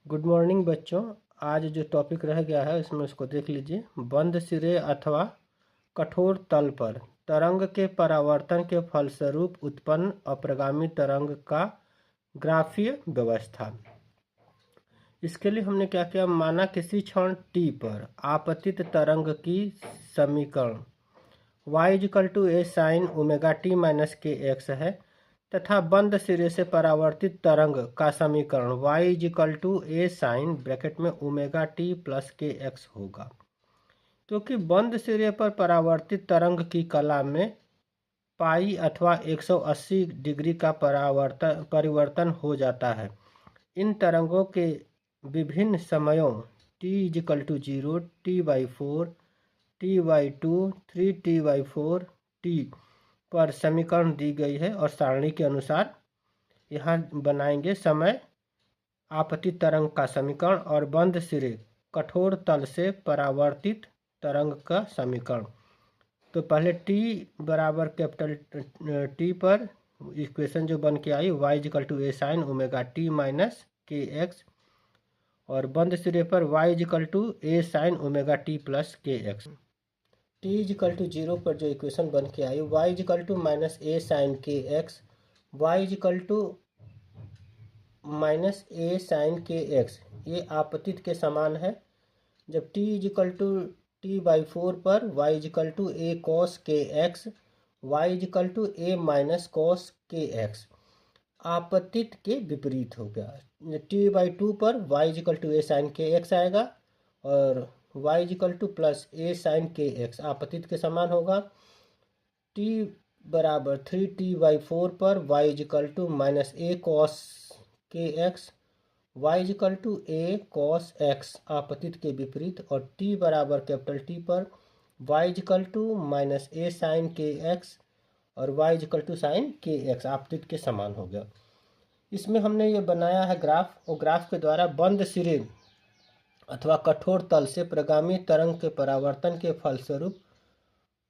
Good morning बच्चों। आज जो टॉपिक रह गया है इसमें उसको देख लीजिए। बंद सिरे अथवा कठोर तल पर तरंग के परावर्तन के फलस्वरूप उत्पन्न अप्रगामी तरंग का ग्राफीय व्यवस्था। इसके लिए हमने क्या किया, माना किसी क्षण टी पर आपतित तरंग की समीकरण y = a sin omega T minus के एक्स है तथा बंद सिरे से परावर्तित तरंग का समीकरण y = a sin ब्रैकेट में ओमेगा टी प्लस के एक्स होगा। क्योंकि बंद सिरे पर परावर्तित तरंग की कला में पाई अथवा 180 डिग्री का परिवर्तन हो जाता है। इन तरंगों के विभिन्न समयों t = 0, t/4, t/2, 3t/4 t पर समीकरण दी गई है और सारणी के अनुसार यहाँ बनाएंगे समय आपतित तरंग का समीकरण और बंद सिरे कठोर तल से परावर्तित तरंग का समीकरण। तो पहले t बराबर कैपिटल T पर इक्वेशन जो बन के आई y = a sin omega T minus के एक्स और बंद सिरे पर y = a sin omega T plus के एक्स। t = 0 पर जो इक्वेशन बन के आई y = माइनस a sin के x, y = minus a sin के एक्स, ये आपतित के समान है। जब t = t/4 पर y = a cos के x, y = a minus cos के एक्स आपतित के विपरीत हो गया। t/2 पर y = a sin के एक्स आएगा और y = प्लस a sin के एक्स आपतित के समान होगा। t बराबर 3t/4 पर y = माइनस a cos के x, y = a cos x आपतित के विपरीत और t बराबर कैपिटल T पर y = माइनस a sin के एक्स और y = sin के एक्स आपतित के समान हो गया। इसमें हमने ये बनाया है ग्राफ, और ग्राफ के द्वारा बंद सिरे अथवा कठोर तल से प्रगामी तरंग के परावर्तन के फलस्वरूप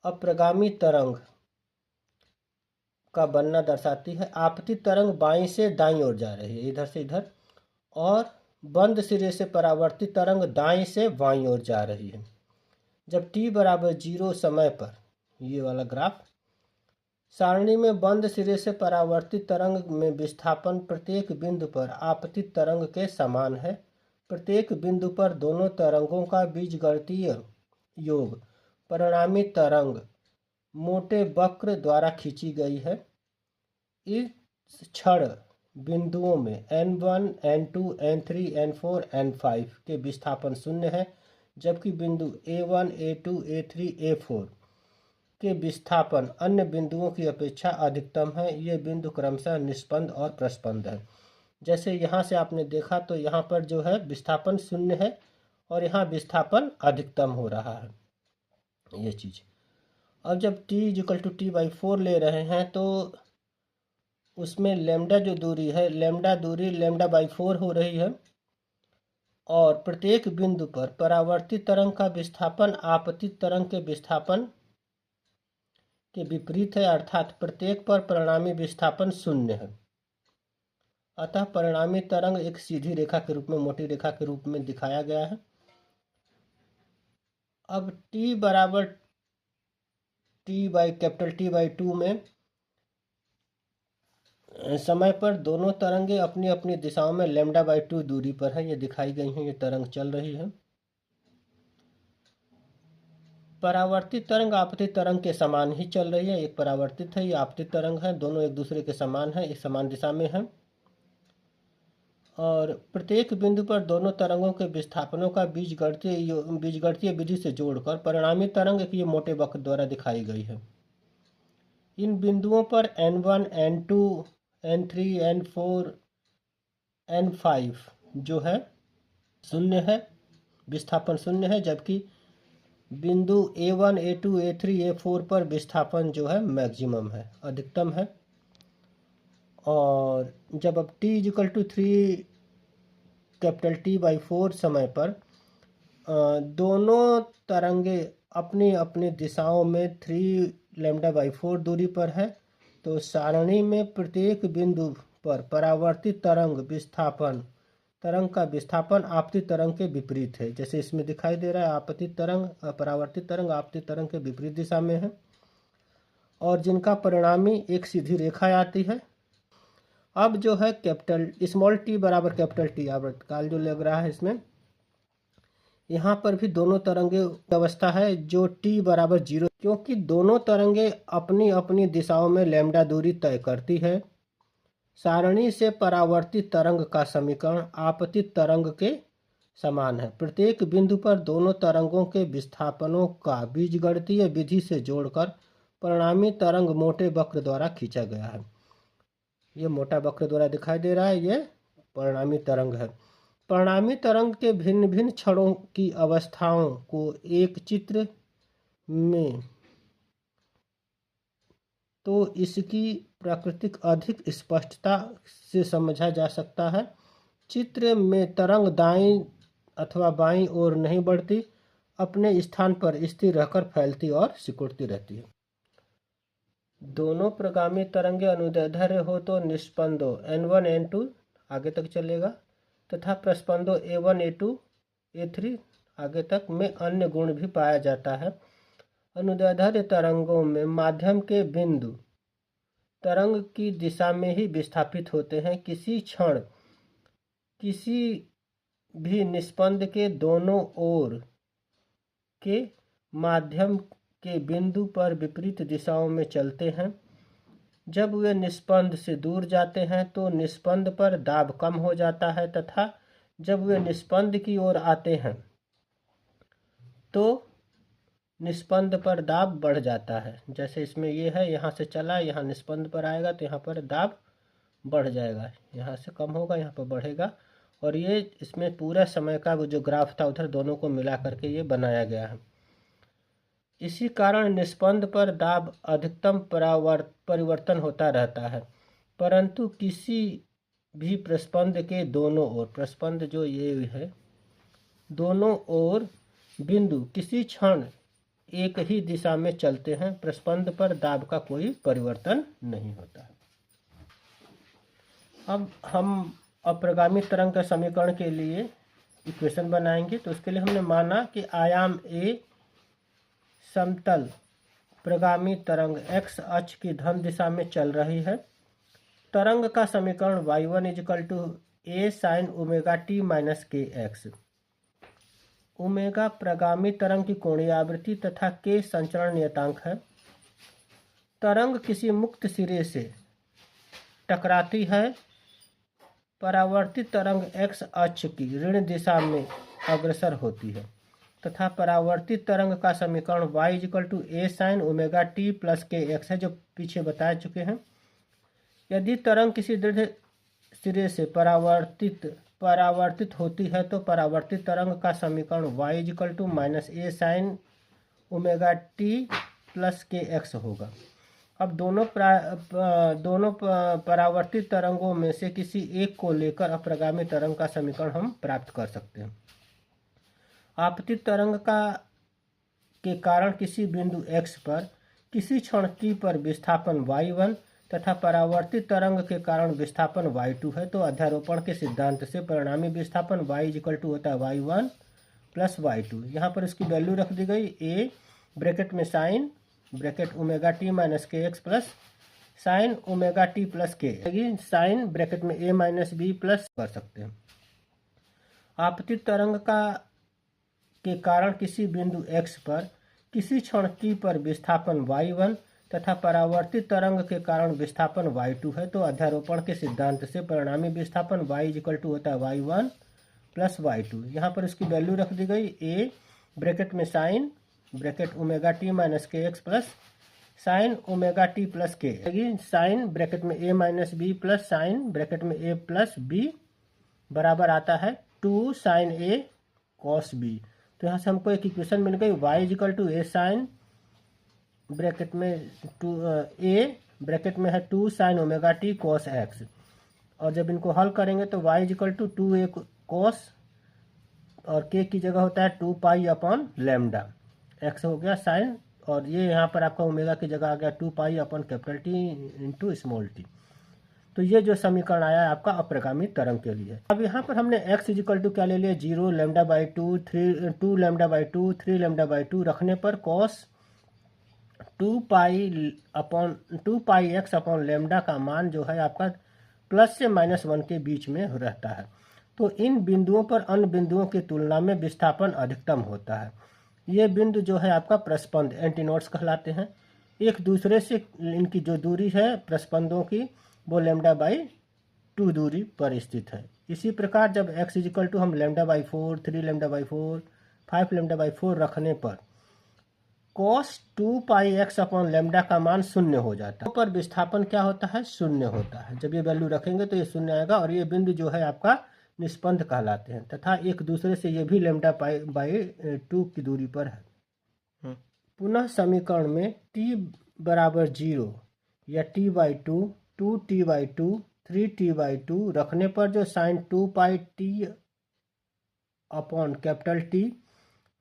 अप्रगामी तरंग का बनना दर्शाती है। आपतित तरंग बाईं से दाईं ओर जा रही है, इधर से इधर, और बंद सिरे से परावर्तित तरंग दाईं से बाईं ओर जा रही है। जब t बराबर 0 समय पर, ये वाला ग्राफ, सारणी में बंद सिरे से परावर्तित तरंग में विस्थापन प्रत्येक बिंदु पर आपतित तरंग के समान है। प्रत्येक बिंदु पर दोनों तरंगों का बीजगणितीय योग परिणामी तरंग मोटे वक्र द्वारा खींची गई है। इस क्षण बिंदुओं में n1, n2, n3, n4, n5 के विस्थापन शून्य है, जबकि बिंदु a1, a2, a3, a4 के विस्थापन अन्य बिंदुओं की अपेक्षा अधिकतम है। ये बिंदु क्रमशः निष्पन्द और प्रस्पन्द है। जैसे यहाँ से आपने देखा तो यहाँ पर जो है विस्थापन शून्य है और यहाँ विस्थापन अधिकतम हो रहा है, ये चीज़। अब जब t = t/4 ले रहे हैं तो उसमें लैम्डा जो दूरी है, लैम्डा दूरी λ/4 हो रही है और प्रत्येक बिंदु पर परावर्तित तरंग का विस्थापन आपतित तरंग के विस्थापन के विपरीत है, अर्थात प्रत्येक पर परिणामी विस्थापन शून्य है। अतः परिणामी तरंग एक सीधी रेखा के रूप में, मोटी रेखा के रूप में दिखाया गया है। अब t बराबर T/2 में समय पर दोनों तरंगे अपनी अपनी दिशाओं में λ/2 दूरी पर है, ये दिखाई गई हैं। ये तरंग चल रही है। परावर्तित तरंग आपतित तरंग के समान ही चल रही है। एक परावर्तित है, ये आपतित तरंग है, दोनों एक दूसरे के समान है, एक समान दिशा में है। और प्रत्येक बिंदु पर दोनों तरंगों के विस्थापनों का बीजगणितीय विधि से जोड़कर परिणामी तरंग एक ये मोटे वक्र द्वारा दिखाई गई है। इन बिंदुओं पर n1, n2, n3, n4, n5 जो है शून्य है, विस्थापन शून्य है, जबकि बिंदु a1, a2, a3, a4 पर विस्थापन जो है मैक्सिमम है, अधिकतम है। और जब अब t = 3 कैपिटल T/4 समय पर दोनों तरंगे अपनी अपनी दिशाओं में 3 λ/4 दूरी पर है, तो सारणी में प्रत्येक बिंदु पर परावर्तित तरंग विस्थापन तरंग का विस्थापन आपतित तरंग के विपरीत है। जैसे इसमें दिखाई दे रहा है, आपतित तरंग, परावर्तित तरंग आपतित तरंग के विपरीत दिशा में है और जिनका परिणामी एक सीधी रेखा आती है। अब जो है कैपिटल स्मॉल टी बराबर कैपिटल टी आवर्तकाल जो लग रहा है इसमें, यहाँ पर भी दोनों तरंगे अवस्था है जो टी बराबर 0, क्योंकि दोनों तरंगे अपनी अपनी दिशाओं में लैम्डा दूरी तय करती है। सारणी से परावर्तित तरंग का समीकरण आपतित तरंग के समान है। प्रत्येक बिंदु पर दोनों तरंगों के विस्थापनों का बीजगणितीय विधि से जोड़कर परिणामी तरंग मोटे वक्र द्वारा खींचा गया है। ये मोटा वक्र द्वारा दिखाई दे रहा है, ये परिणामी तरंग है। परिणामी तरंग के भिन्न भिन्न क्षणों की अवस्थाओं को एक चित्र में तो इसकी प्राकृतिक अधिक स्पष्टता से समझा जा सकता है। चित्र में तरंग दाईं अथवा बाईं ओर नहीं बढ़ती, अपने स्थान पर स्थिर रहकर फैलती और सिकुड़ती रहती है। दोनों प्रगामी तरंगे अनुदैर्ध्य हो तो निस्पंदो N1 N2 आगे तक चलेगा तथा प्रस्पंदो A1 A2 A3 आगे तक में अन्य गुण भी पाया जाता है। अनुदैर्ध्य तरंगों में माध्यम के बिंदु तरंग की दिशा में ही विस्थापित होते हैं। किसी क्षण किसी भी निस्पंद के दोनों ओर के माध्यम के बिंदु पर विपरीत दिशाओं में चलते हैं। जब वे निस्पंद से दूर जाते हैं तो निस्पंद पर दाब कम हो जाता है तथा जब वे निस्पंद की ओर आते हैं तो निस्पंद पर दाब बढ़ जाता है। जैसे इसमें ये है, यहाँ से चला, यहाँ निस्पंद पर आएगा तो यहाँ पर दाब बढ़ जाएगा, यहाँ से कम होगा, यहाँ पर बढ़ेगा। और ये इसमें पूरा समय का जो ग्राफ था उधर दोनों को मिला करके ये बनाया गया है। इसी कारण निस्पंद पर दाब अधिकतम परिवर्तन होता रहता है, परंतु किसी भी प्रस्पंद के दोनों ओर, प्रस्पंद जो ये है, दोनों ओर बिंदु किसी क्षण एक ही दिशा में चलते हैं। प्रस्पंद पर दाब का कोई परिवर्तन नहीं होता। अब हम अप्रगामी तरंग का समीकरण के लिए इक्वेशन बनाएंगे। तो उसके लिए हमने माना कि आयाम A समतल प्रगामी तरंग x अक्ष की धन दिशा में चल रही है। तरंग का समीकरण y1 = a sin omega t minus kx। Omega प्रगामी तरंग की कोणीय आवृत्ति तथा k संचरण नियतांक है। तरंग किसी मुक्त सिरे से टकराती है। परावर्तित तरंग x अक्ष की ऋण दिशा में अग्रसर होती है तथा परावर्तित तरंग का समीकरण y = a sin omega t plus kx है, जो पीछे बता चुके हैं। यदि तरंग किसी दृढ़ सिरे से परावर्तित होती है तो परावर्तित तरंग का समीकरण y = -a sin omega t plus kx होगा। अब दोनों परावर्तित तरंगों में से किसी एक को लेकर अप्रगामी तरंग का समीकरण हम प्राप्त कर सकते हैं। आपतित तरंग के कारण किसी बिंदु x पर किसी क्षण t पर विस्थापन y1 तथा परावर्तित तरंग के कारण विस्थापन y2 है। तो अध्यारोपण के सिद्धांत से परिणामी विस्थापन y = होता है y1 प्लस y2। यहाँ पर इसकी वैल्यू रख दी गई a ब्रैकेट में sine bracket omega t minus kx plus sine omega t plus k, sine bracket में a माइनस b प्लस कर सकते हैं। आपतित तरंग के कारण किसी बिंदु x पर किसी क्षण t पर विस्थापन y1 तथा परावर्तित तरंग के कारण विस्थापन y2 है। तो अध्यारोपण के सिद्धांत से परिणामी विस्थापन y = होता है y1 प्लस y2। यहाँ पर इसकी वैल्यू रख दी गई a ब्रैकेट में sine bracket omega t minus kx plus sine omega t plus k, sine bracket में a minus b plus sine bracket में a प्लस b बराबर आता है 2 साइन a कॉस b। तो यहाँ से हमको एक इक्वेशन मिल गई y = a साइन ब्रैकेट में 2 a ब्रैकेट में है 2 sign omega t cos x। और जब इनको हल करेंगे तो y = 2a कॉस और k की जगह होता है 2 पाई अपॉन लैम्डा, x हो गया साइन, और ये यहाँ पर आपका ओमेगा की जगह आ गया 2 pi upon capital T into small t। तो ये जो समीकरण आया है आपका अप्रगामी तरंग के लिए। अब यहाँ पर हमने x इजिकल टू क्या ले लिया, 0, λ/2, 2 λ/2, 3 λ/2 रखने पर cos 2π/x अपॉन लैम्डा का मान जो है आपका प्लस से -1 के बीच में रहता है। तो इन बिंदुओं पर अन्य बिंदुओं की तुलना में विस्थापन अधिकतम होता है। ये बिंदु जो है आपका प्रस्पंद एंटीनोड्स कहलाते हैं। एक दूसरे से इनकी जो दूरी है प्रस्पंदों की वो λ/2 दूरी पर स्थित है। इसी प्रकार जब x इजिकल टू हम λ/4, 3 λ/4, 5 λ/4 रखने पर cos 2πx अपॉन लैम्डा का मान 0 हो जाता है। पर विस्थापन क्या होता है, 0 होता है। जब ये वैल्यू रखेंगे तो ये 0 आएगा और ये बिंदु जो है आपका निष्पन्द कहलाते हैं तथा एक दूसरे से ये भी λ/2 की दूरी पर है। पुनः समीकरण में t बराबर 0 या t/2, 2t/2, 3t/2 रखने पर जो sin 2πt upon capital T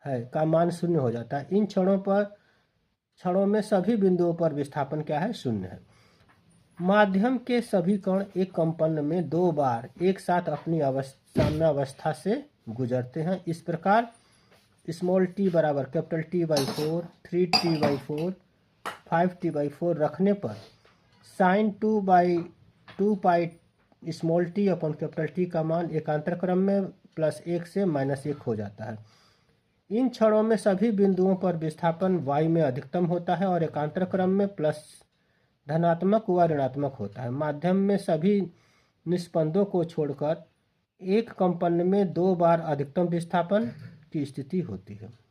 है का मान 0 हो जाता है। इन क्षणों में सभी बिंदुओं पर विस्थापन क्या है, 0 है। माध्यम के सभी कण एक कंपन में 2 बार एक साथ अपनी साम्यावस्था से गुजरते हैं। इस प्रकार स्मॉल t बराबर कैपिटल T/4, 3t/4, 5t/4 रखने पर sin 2π small t upon capital T का मान एकांतर क्रम में +1 से -1 हो जाता है। इन क्षणों में सभी बिंदुओं पर विस्थापन y में अधिकतम होता है और एकांतर क्रम में प्लस धनात्मक व ऋणात्मक होता है। माध्यम में सभी निष्पंदों को छोड़कर एक कंपन में 2 बार अधिकतम विस्थापन की स्थिति होती है।